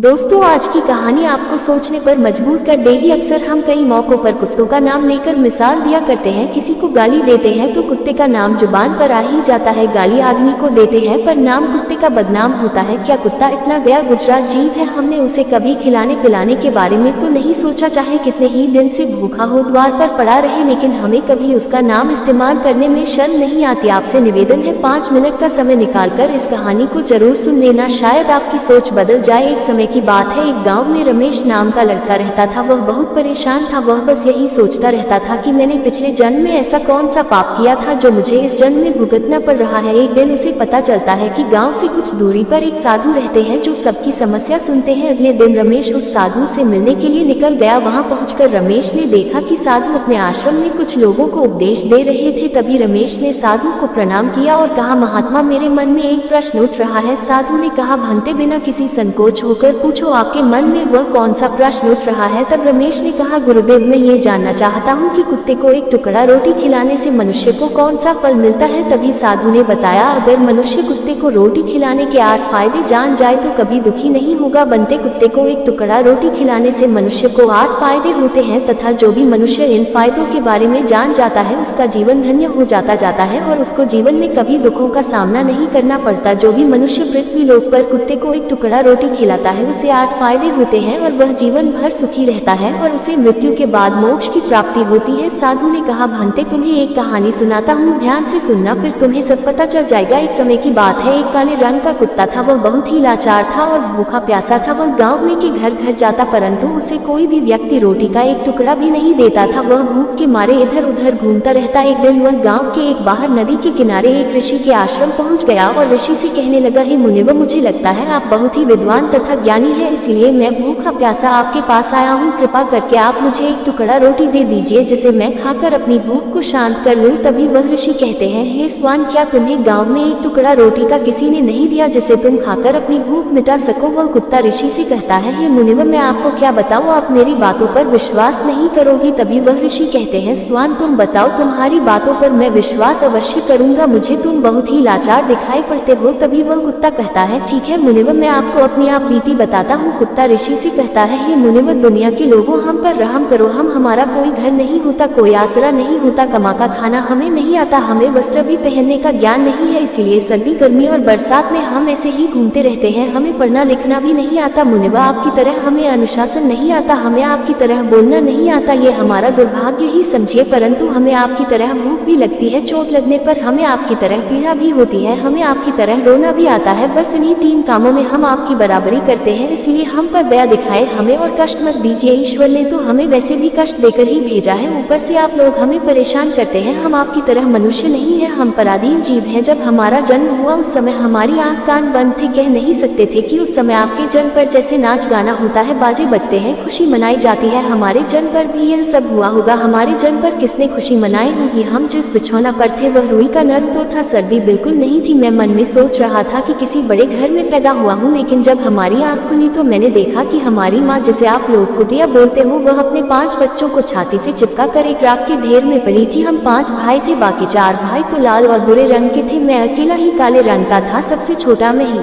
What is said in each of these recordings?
दोस्तों, आज की कहानी आपको सोचने पर मजबूर कर देगी। अक्सर हम कई मौकों पर कुत्तों का नाम लेकर मिसाल दिया करते हैं। किसी को गाली देते हैं तो कुत्ते का नाम जुबान पर आ ही जाता है। गाली आदमी को देते हैं पर नाम कुत्ते का बदनाम होता है। क्या कुत्ता इतना गया गुजरा जीव है? हमने उसे कभी खिलाने पिलाने के बारे में तो नहीं सोचा, चाहे कितने ही दिन से भूखा हो, द्वार पर पड़ा रहे, लेकिन हमें कभी उसका नाम इस्तेमाल करने में शर्म नहीं आती। आपसे निवेदन है, 5 मिनट का समय निकालकर इस कहानी को जरूर सुन लेना, शायद आपकी सोच बदल जाए। एक समय की बात है, एक गांव में रमेश नाम का लड़का रहता था। वह बहुत परेशान था। वह बस यही सोचता रहता था कि मैंने पिछले जन्म में ऐसा कौन सा पाप किया था जो मुझे इस जन्म में भुगतना पड़ रहा है। एक दिन उसे पता चलता है कि गांव से कुछ दूरी पर एक साधु रहते हैं जो सबकी समस्या सुनते हैं। अगले दिन रमेश उस साधु से मिलने के लिए निकल गया। वहां पहुंचकर रमेश ने देखा कि साधु अपने आश्रम में कुछ लोगों को उपदेश दे रहे थे। तभी रमेश ने साधु को प्रणाम किया और कहा, महात्मा, मेरे मन में एक प्रश्न उठ रहा है। साधु ने कहा, भंते बिना किसी संकोच होकर पूछो, आपके मन में वह कौन सा प्रश्न उठ रहा है? तब रमेश ने कहा, गुरुदेव, मैं ये जानना चाहता हूँ कि कुत्ते को एक टुकड़ा रोटी खिलाने से मनुष्य को कौन सा फल मिलता है। तभी साधु ने बताया, अगर मनुष्य कुत्ते को रोटी खिलाने के 8 फायदे जान जाए तो कभी दुखी नहीं होगा। बनते कुत्ते को एक टुकड़ा रोटी खिलाने से मनुष्य को 8 फायदे होते हैं तथा जो भी मनुष्य इन फायदों के बारे में जान जाता है उसका जीवन धन्य हो जाता है और उसको जीवन में कभी दुखों का सामना नहीं करना पड़ता। जो भी मनुष्य पृथ्वी लोक पर कुत्ते को एक टुकड़ा रोटी खिलाता है उसे 8 फायदे होते हैं और वह जीवन भर सुखी रहता है और उसे मृत्यु के बाद मोक्ष की प्राप्ति होती है। साधु ने कहा, भंते, तुम्हें एक कहानी सुनाता हूँ, ध्यान से सुनना, फिर तुम्हें सब पता चल जाएगा। एक समय की बात है, एक काले रंग का कुत्ता था। वह बहुत ही लाचार था और भूखा प्यासा था। वह गाँव में के घर घर जाता परंतु उसे कोई भी व्यक्ति रोटी का एक टुकड़ा भी नहीं देता था। वह भूख के मारे इधर उधर घूमता रहता। एक दिन वह गाँव के एक बाहर नदी के किनारे एक ऋषि के आश्रम पहुँच गया और ऋषि से कहने लगा, हे मुनिवर, मुझे लगता है आप बहुत ही विद्वान तथा ज्ञानी है, इसलिए मैं भूखा प्यासा आपके पास आया हूँ। कृपा करके आप मुझे एक टुकड़ा रोटी दे दीजिए जिसे मैं खाकर अपनी भूख को शांत कर लूँ। तभी वह ऋषि कहते हैं, हे स्वान, क्या तुम्हें गांव में एक टुकड़ा रोटी का किसी ने नहीं दिया जिसे तुम खाकर अपनी भूख मिटा सको? वह कुत्ता ऋषि से कहता है, हे मुनिवर, मैं आपको क्या बताऊँ, आप मेरी बातों पर विश्वास नहीं करोगी। तभी वह ऋषि कहते हैं, स्वान, तुम बताओ, तुम्हारी बातों पर मैं विश्वास अवश्य करूंगा, मुझे तुम बहुत ही लाचार दिखाई पड़ते हो। तभी वह कुत्ता कहता है, ठीक है मुनिवर, मैं आपको अपनी आप बीती बताता हूँ। कुत्ता ऋषि से कहता है, हे मुनिवर, दुनिया के लोगों, हम पर रहम करो। हमारा कोई घर नहीं होता, कोई आसरा नहीं होता, कमा का खाना हमें नहीं आता, हमें वस्त्र भी पहनने का ज्ञान नहीं है, इसीलिए सर्दी गर्मी और बरसात में हम ऐसे ही घूमते रहते हैं। हमें पढ़ना लिखना भी नहीं आता मुनिवर, आपकी तरह हमें अनुशासन नहीं आता, हमें आपकी तरह बोलना नहीं आता, ये हमारा दुर्भाग्य ही समझिए। परंतु हमें आपकी तरह भूख भी लगती है, चोट लगने पर हमें आपकी तरह पीड़ा भी होती है, हमें आपकी तरह रोना भी आता है। बस इन्हीं 3 कामों में हम आपकी बराबरी करते हैं, इसलिए हम पर दया दिखाए हमें और कष्ट मत दीजिए। ईश्वर ने तो हमें वैसे भी कष्ट देकर ही भेजा है, ऊपर से आप लोग हमें परेशान करते हैं। हम आपकी तरह मनुष्य नहीं है, हम पराधीन जीव हैं। जब हमारा जन्म हुआ उस समय हमारी आंख कान बंद थे, कह नहीं सकते थे कि उस समय आपके जन्म पर जैसे नाच गाना होता है, बाजे बजते हैं, खुशी मनाई जाती है, हमारे जन्म पर भी यह सब हुआ होगा। हमारे जन्म पर किसने खुशी मनाई होगी? हम जिस बिछौना पर थे वह रुई का नर्म तो था, सर्दी बिल्कुल नहीं थी। मैं मन में सोच रहा था कि किसी बड़े घर में पैदा हुआ हूँ, लेकिन जब हमारी आंख खुली तो मैंने देखा कि हमारी माँ, जिसे आप लोग कुटिया बोलते हो, वह अपने 5 बच्चों को छाती से चिपका कर एक राख के ढेर में पड़ी थी। हम 5 भाई थे, बाकी 4 भाई तो लाल और बुरे रंग के थे, मैं अकेला ही काले रंग का था, सबसे छोटा मैं ही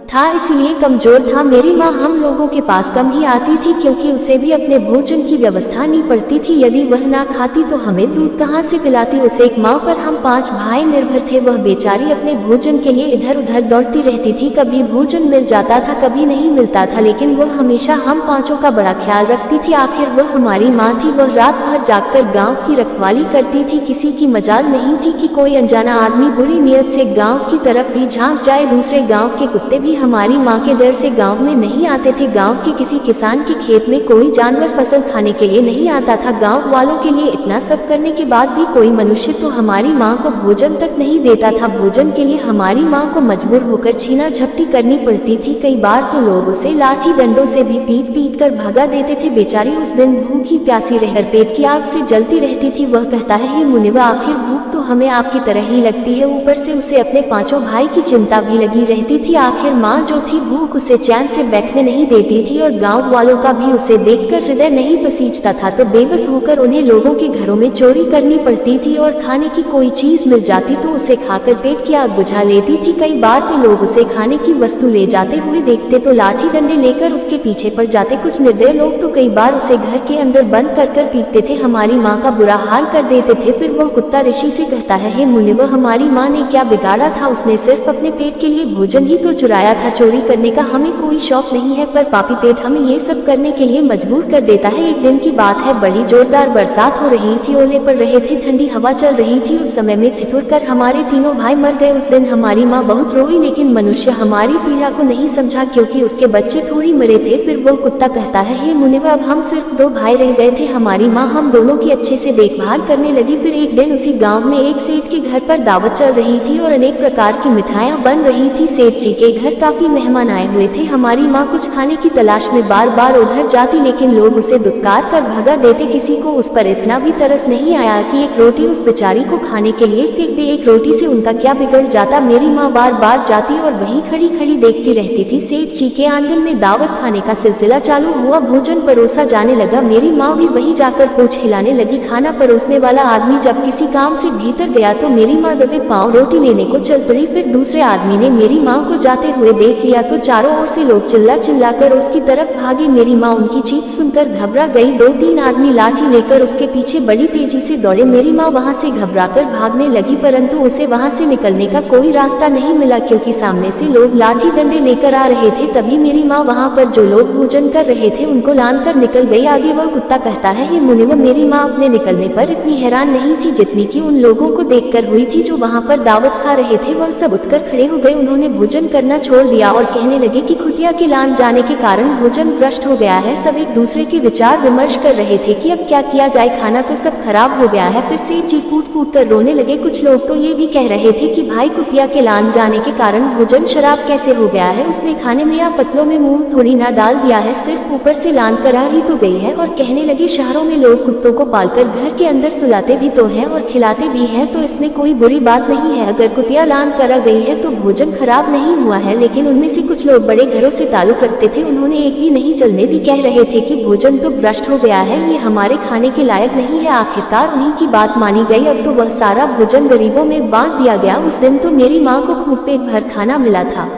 था, इसलिए कमजोर था। मेरी माँ हम लोगों के पास कम ही आती थी क्योंकि उसे भी अपने भोजन की व्यवस्था नहीं पड़ती थी। यदि वह ना खाती तो हमें दूध कहाँ से पिलाती? उसे एक माँ पर हम 5 भाई निर्भर थे। वह बेचारी अपने भोजन के लिए इधर उधर दौड़ती रहती थी, कभी भोजन मिल जाता था, कभी नहीं मिलता था, लेकिन वह हमेशा हम 5 का बड़ा ख्याल रखती थी। आखिर वह हमारी माँ थी। वह रात भर जागकर गाँव की रखवाली करती थी। किसी की मजाल नहीं थी कि कोई अनजाना आदमी बुरी नीयत से गाँव की तरफ भी झांक जाए। दूसरे गाँव के कुत्ते भी हमारी माँ के डर से गांव में नहीं आते थे। गांव के किसी किसान के खेत में कोई जानवर फसल खाने के लिए नहीं आता था। गांव वालों के लिए इतना सब करने के बाद भी कोई मनुष्य तो हमारी माँ को भोजन तक नहीं देता था। भोजन के लिए हमारी माँ को मजबूर होकर छीना झपटी करनी पड़ती थी। कई बार तो लोग उसे लाठी डंडों से भी पीट पीट कर भगा देते थे। बेचारी उस दिन भूखी प्यासी रहकर पेट की आग से जलती रहती थी। वह कहता है, हे मुनिवर, आखिर भूख तो हमें आपकी तरह ही लगती है। ऊपर से उसे अपने पांचों भाई की चिंता भी लगी रहती थी। आखिर माँ जो थी भूख उसे चैन से बैठने नहीं देती थी और गांव वालों का भी उसे देखकर हृदय नहीं पसीजता था, तो बेबस होकर उन्हें लोगों के घरों में चोरी करनी पड़ती थी और खाने की कोई चीज मिल जाती तो उसे खाकर पेट की आग बुझा लेती थी। कई बार तो लोग उसे खाने की वस्तु ले जाते हुए देखते तो लाठी डंडे लेकर उसके पीछे पड़ जाते। कुछ निर्दय लोग तो कई बार उसे घर के अंदर बंद कर पीटते थे, हमारी माँ का बुरा हाल कर देते थे। फिर वह कुत्ता ऋषि से कहता है, हे मुनिवर, हमारी माँ ने क्या बिगाड़ा था? उसने सिर्फ अपने पेट के लिए भोजन ही तो चुराया था। चोरी करने का हमें कोई शौक नहीं है, पर पापी पेट हमें ये सब करने के लिए मजबूर कर देता है। एक दिन की बात है, बड़ी जोरदार बरसात हो रही थी, ओले पड़ रहे थे, ठंडी हवा चल रही थी। उस समय में ठिठुर कर हमारे तीनों भाई मर गए। उस दिन हमारी माँ बहुत रोई, लेकिन मनुष्य हमारी पीड़ा को नहीं समझा क्योंकि उसके बच्चे थोड़ी मरे थे। फिर वो कुत्ता कहता है, हे मुनिवर, अब हम सिर्फ 2 भाई रह गए थे। हमारी माँ हम दोनों की अच्छे से देखभाल करने लगी। फिर एक दिन उसी गांव में एक सेठ के घर पर दावत चल रही थी और अनेक प्रकार की मिठाइयाँ बन रही थी। सेठ जी के घर काफी मेहमान आए हुए थे। हमारी माँ कुछ खाने की तलाश में बार बार उधर जाती, लेकिन लोग उसे दुत्कार कर भगा देते। किसी को उस पर इतना भी तरस नहीं आया कि एक रोटी उस बेचारी को खाने के लिए फेंक दे। एक रोटी से उनका क्या बिगड़ जाता? मेरी माँ बार बार जाती और वहीं खड़ी खड़ी देखती रहती थी। सेठ जी के आंगन में दावत खाने का सिलसिला चालू हुआ, भोजन परोसा जाने लगा। मेरी माँ भी वहीं जाकर पूंछ हिलाने लगी। खाना परोसने वाला आदमी जब किसी काम से भीतर गया तो मेरी माँ दबे पांव रोटी लेने को चल पड़ी। फिर दूसरे आदमी ने मेरी माँ को जाते हुए देख लिया तो चारों ओर से लोग चिल्ला चिल्ला कर उसकी तरफ भागे। मेरी माँ उनकी चीख सुनकर घबरा गई। 2-3 आदमी लाठी लेकर उसके पीछे बड़ी तेजी से दौड़े। मेरी माँ वहाँ से घबराकर भागने लगी, परंतु उसे वहाँ से निकलने का कोई रास्ता नहीं मिला क्योंकि सामने से लोग लाठी डंडे लेकर आ रहे थे। तभी मेरी माँ वहाँ पर जो लोग भोजन कर रहे थे उनको लान कर निकल गई। आगे वह कुत्ता कहता है, हे मुनिवर, मेरी माँ अपने निकलने पर इतनी हैरान नहीं थी जितनी कि उन लोगों को देखकर हुई थी जो वहाँ पर दावत खा रहे थे। वह सब उठकर खड़े हो गए। उन्होंने भोजन करना छोड़ दिया और कहने लगे कि कुटिया के लान जाने के कारण भोजन भ्रष्ट हो गया है। सब एक दूसरे के विचार विमर्श कर रहे थे कि अब क्या किया जाए, खाना तो सब खराब हो गया है। फिर सेठ जी फूट फूट कर रोने लगे। कुछ लोग तो ये भी कह रहे थे कि भाई, कुतिया के लान जाने के कारण भोजन शराब कैसे हो गया है? उसने खाने में या पतलों में मुंह थोड़ी ना डाल दिया है, सिर्फ ऊपर से लान करा ही तो गई है। और कहने लगे, शहरों में लोग कुत्तों को पालकर घर के अंदर सुलाते भी तो हैं और खिलाते भी हैं, तो इसमें कोई बुरी बात नहीं है। अगर कुतिया लान करा गई है तो भोजन खराब नहीं हुआ है। लेकिन उनमें से कुछ लोग बड़े घरों से ताल्लुक रखते थे, उन्होंने एक भी नहीं चलने दी। कह रहे थे कि भोजन तो भ्रष्ट हो गया है, ये हमारे खाने के लायक नहीं है। आखिरकार उन्हीं की बात मानी गई। अब तो वह सारा भोजन गरीबों में बांट दिया गया। उस दिन तो मेरी माँ को खूब पेट भर खाना मिला था।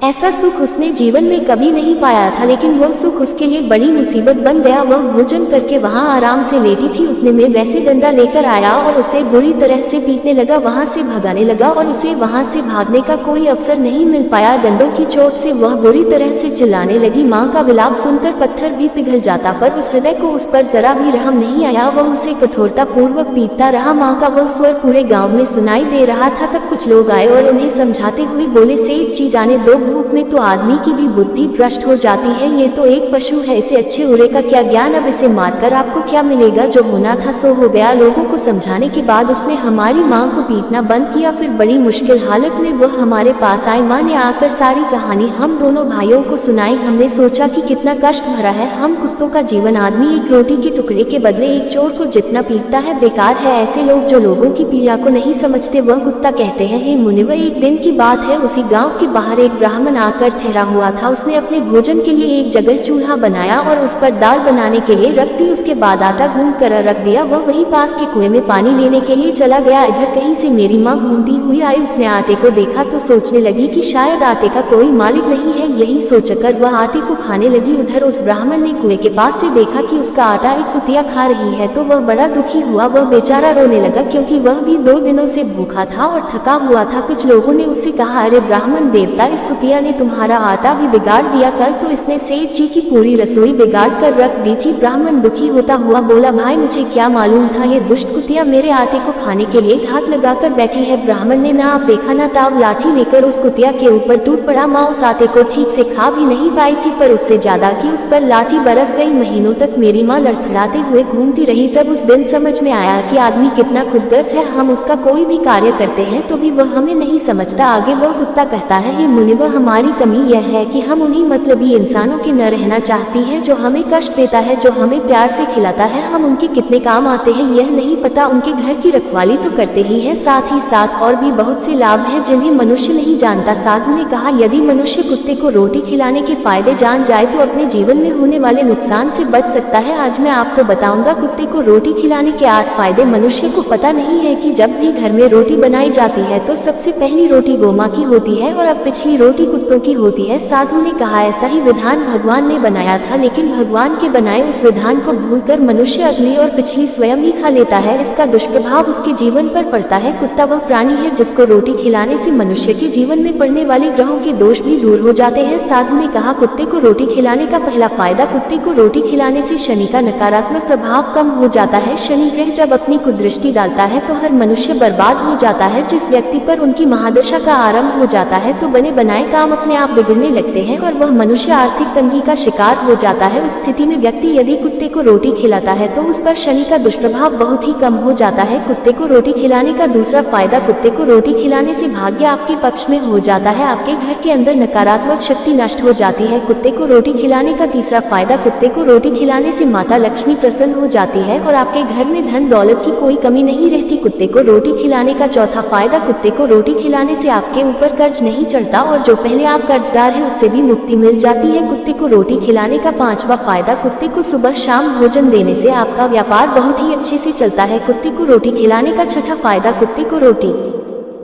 ऐसा सुख उसने जीवन में कभी नहीं पाया था, लेकिन वह सुख उसके लिए बड़ी मुसीबत बन गया। वह भोजन करके वहां आराम से लेटी थी, उतने में वैसे डंडा लेकर आया और उसे बुरी तरह से पीटने लगा, वहां से भगाने लगा और उसे वहां से भागने का कोई अवसर नहीं मिल पाया। डंडों की चोट से वह बुरी तरह से चिल्लाने लगी। माँ का विलाप सुनकर पत्थर भी पिघल जाता, पर उस हृदय को उस पर जरा भी रहम नहीं आया। वह उसे कठोरता पूर्वक पीटता रहा। माँ का वह स्वर पूरे गाँव में सुनाई दे रहा था। तब कुछ लोग आए और उन्हें समझाते हुए बोले, सेठ जी, जाने दो, भूख में तो आदमी की भी बुद्धि भ्रष्ट हो जाती है। ये तो एक पशु है, इसे अच्छे उरे का क्या ज्ञान? अब इसे मारकर आपको क्या मिलेगा? जो होना था सो हो गया। लोगों को समझाने के बाद उसने हमारी माँ को पीटना बंद किया। फिर बड़ी मुश्किल हालत में वह हमारे पास आए। माँ ने आकर सारी कहानी हम दोनों भाइयों को सुनाई। हमने सोचा कि कितना कष्ट भरा है हम कुत्तों का जीवन। आदमी एक रोटी के टुकड़े के बदले एक चोर को जितना पीटता है बेकार है। ऐसे लोग जो लोगों की पीड़ा को नहीं समझते। वह कुत्ता कहते हैं, हे मुनिवर, एक दिन की बात है, उसी गाँव के बाहर एक ब्राह्मण आकर ठहरा हुआ था। उसने अपने भोजन के लिए एक जगह चूल्हा बनाया और उस पर दाल बनाने के लिए रख दी। उसके बाद आटा गूंद कर रख दिया। वह वहीं पास के कुएं में पानी लेने के लिए चला गया। इधर कहीं से मेरी माँ घूमती हुई आई। उसने आटे को देखा तो सोचने लगी कि शायद आटे का कोई मालिक नहीं है। यही सोचकर वह आटे को खाने लगी। उधर उस ब्राह्मण ने कुएं के पास से देखा कि उसका आटा एक कुतिया खा रही है, तो वह बड़ा दुखी हुआ। वह बेचारा रोने लगा क्योंकि वह भी 2 दिनों से भूखा था और थका हुआ था। कुछ लोगों ने उससे कहा, अरे ब्राह्मण देवता, इस कुतिया ने तुम्हारा आटा भी बिगाड़ दिया। कल तो इसने सेठ जी की पूरी रसोई बिगाड़ कर रख दी थी। ब्राह्मण दुखी होता हुआ बोला, भाई, मुझे क्या मालूम था ये दुष्ट कुतिया मेरे आटे को खाने के लिए घात लगाकर बैठी है। ब्राह्मण ने ना आप देखा ना ताव लाठी लेकर उस कुतिया के ऊपर टूट पड़ा। माँ उस आटे को ठीक से खा भी नहीं पाई थी, पर उससे ज्यादा की उस पर लाठी बरस गई। महीनों तक मेरी माँ लड़खड़ाते हुए घूमती रही। तब उस दिन समझ में आया कि आदमी कितना खुदगर्ज है। हम उसका कोई भी कार्य करते हैं तो भी वह हमें नहीं समझता। आगे वह कुत्ता कहता है, ये मुनिवर, हमारी कमी यह है कि हम उन्हीं मतलबी इंसानों के न रहना चाहती हैं जो हमें कष्ट देता है, जो हमें प्यार से खिलाता है। हम उनके कितने काम आते हैं यह नहीं पता। उनके घर की रखवाली तो करते ही है, साथ ही साथ और भी बहुत से लाभ हैं जिन्हें मनुष्य नहीं जानता। साधु ने कहा, यदि मनुष्य कुत्ते को रोटी खिलाने के फायदे जान जाए तो अपने जीवन में होने वाले नुकसान से बच सकता है। आज मैं आपको बताऊंगा कुत्ते को रोटी खिलाने के 8 फायदे। मनुष्य को पता नहीं है कि जब भी घर में रोटी बनाई जाती है तो सबसे पहली रोटी गौमाँ की होती है और अब पिछली रोटी कुत्तों की होती है। साधु ने कहा, ऐसा ही विधान भगवान ने बनाया था, लेकिन भगवान के बनाए उस विधान को भूलकर मनुष्य अगली और पिछली स्वयं ही खा लेता है। इसका दुष्प्रभाव उसके जीवन पर पड़ता है। कुत्ता वह प्राणी है जिसको रोटी खिलाने से मनुष्य के जीवन में पड़ने वाले ग्रहों के दोष भी दूर हो जाते हैं। साधु ने कहा, कुत्ते को रोटी खिलाने का पहला फायदा, कुत्ते को रोटी खिलाने से शनि का नकारात्मक प्रभाव कम हो जाता है। शनि ग्रह जब अपनी कुदृष्टि डालता है तो हर मनुष्य बर्बाद हो जाता है। जिस व्यक्ति पर उनकी महादशा का आरंभ हो जाता है तो बने बनाए काम अपने आप बिगड़ने लगते हैं और वह मनुष्य आर्थिक तंगी का शिकार हो जाता है। उस स्थिति में व्यक्ति यदि कुत्ते को रोटी खिलाता है तो उस पर शनि का दुष्प्रभाव बहुत ही कम हो जाता है। कुत्ते को रोटी खिलाने का दूसरा फायदा, कुत्ते को रोटी खिलाने से भाग्य आपके पक्ष में हो जाता है। आपके घर के अंदर नकारात्मक शक्ति नष्ट हो जाती है। कुत्ते को रोटी खिलाने का तीसरा फायदा, कुत्ते को रोटी खिलाने से माता लक्ष्मी प्रसन्न हो जाती है और आपके घर में धन दौलत की कोई कमी नहीं रहती। कुत्ते को रोटी खिलाने का चौथा फायदा, कुत्ते को रोटी खिलाने से आपके ऊपर कर्ज नहीं चढ़ता और जो पहले आप कर्जदार हैं उससे भी मुक्ति मिल जाती है। कुत्ते को रोटी खिलाने का पांचवा फायदा, कुत्ते को सुबह शाम भोजन देने से आपका व्यापार बहुत ही अच्छे से चलता है। कुत्ते को रोटी खिलाने का छठा फायदा, कुत्ते को रोटी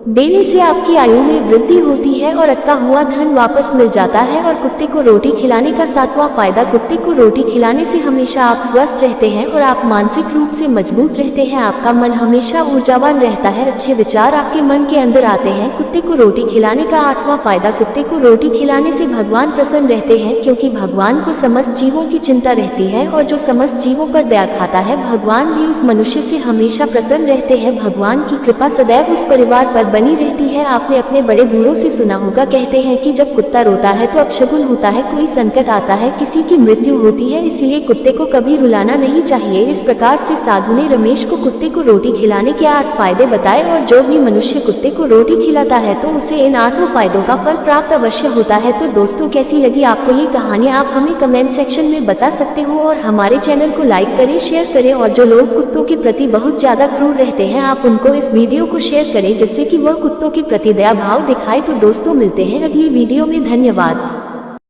देने से आपकी आयु में वृद्धि होती है और अटका हुआ धन वापस मिल जाता है। और कुत्ते को रोटी खिलाने का सातवां फायदा, कुत्ते को रोटी खिलाने से हमेशा आप स्वस्थ रहते हैं और आप मानसिक रूप से मजबूत रहते हैं। आपका मन हमेशा ऊर्जावान रहता है, अच्छे विचार आपके मन के अंदर आते हैं। कुत्ते को रोटी खिलाने का आठवां फायदा, कुत्ते को रोटी खिलाने से भगवान प्रसन्न रहते हैं, क्योंकि भगवान को समस्त जीवों की चिंता रहती है और जो समस्त जीवों पर दया खाता है भगवान भी उस मनुष्य से हमेशा प्रसन्न रहते हैं। भगवान की कृपा सदैव उस परिवार पर बनी रहती है। आपने अपने बड़े बूढ़ों से सुना होगा, कहते हैं कि जब कुत्ता रोता है तो अपशगुन होता है, कोई संकट आता है, किसी की मृत्यु होती है, इसलिए कुत्ते को कभी रुलाना नहीं चाहिए। इस प्रकार से साधु ने रमेश को कुत्ते को रोटी खिलाने के 8 फायदे बताए और जो भी मनुष्य कुत्ते को रोटी खिलाता है तो उसे इन 8 फायदों का फल प्राप्त अवश्य होता है। तो दोस्तों, कैसी लगी आपको ये कहानी आप हमें कमेंट सेक्शन में बता सकते हो और हमारे चैनल को लाइक करें, शेयर करें और जो लोग कुत्तों के प्रति बहुत ज्यादा क्रूर रहते हैं आप उनको इस वीडियो को शेयर करें जिससे कि वह कुत्तों के प्रति दया भाव दिखाए। तो दोस्तों, मिलते हैं अगली वीडियो में। धन्यवाद।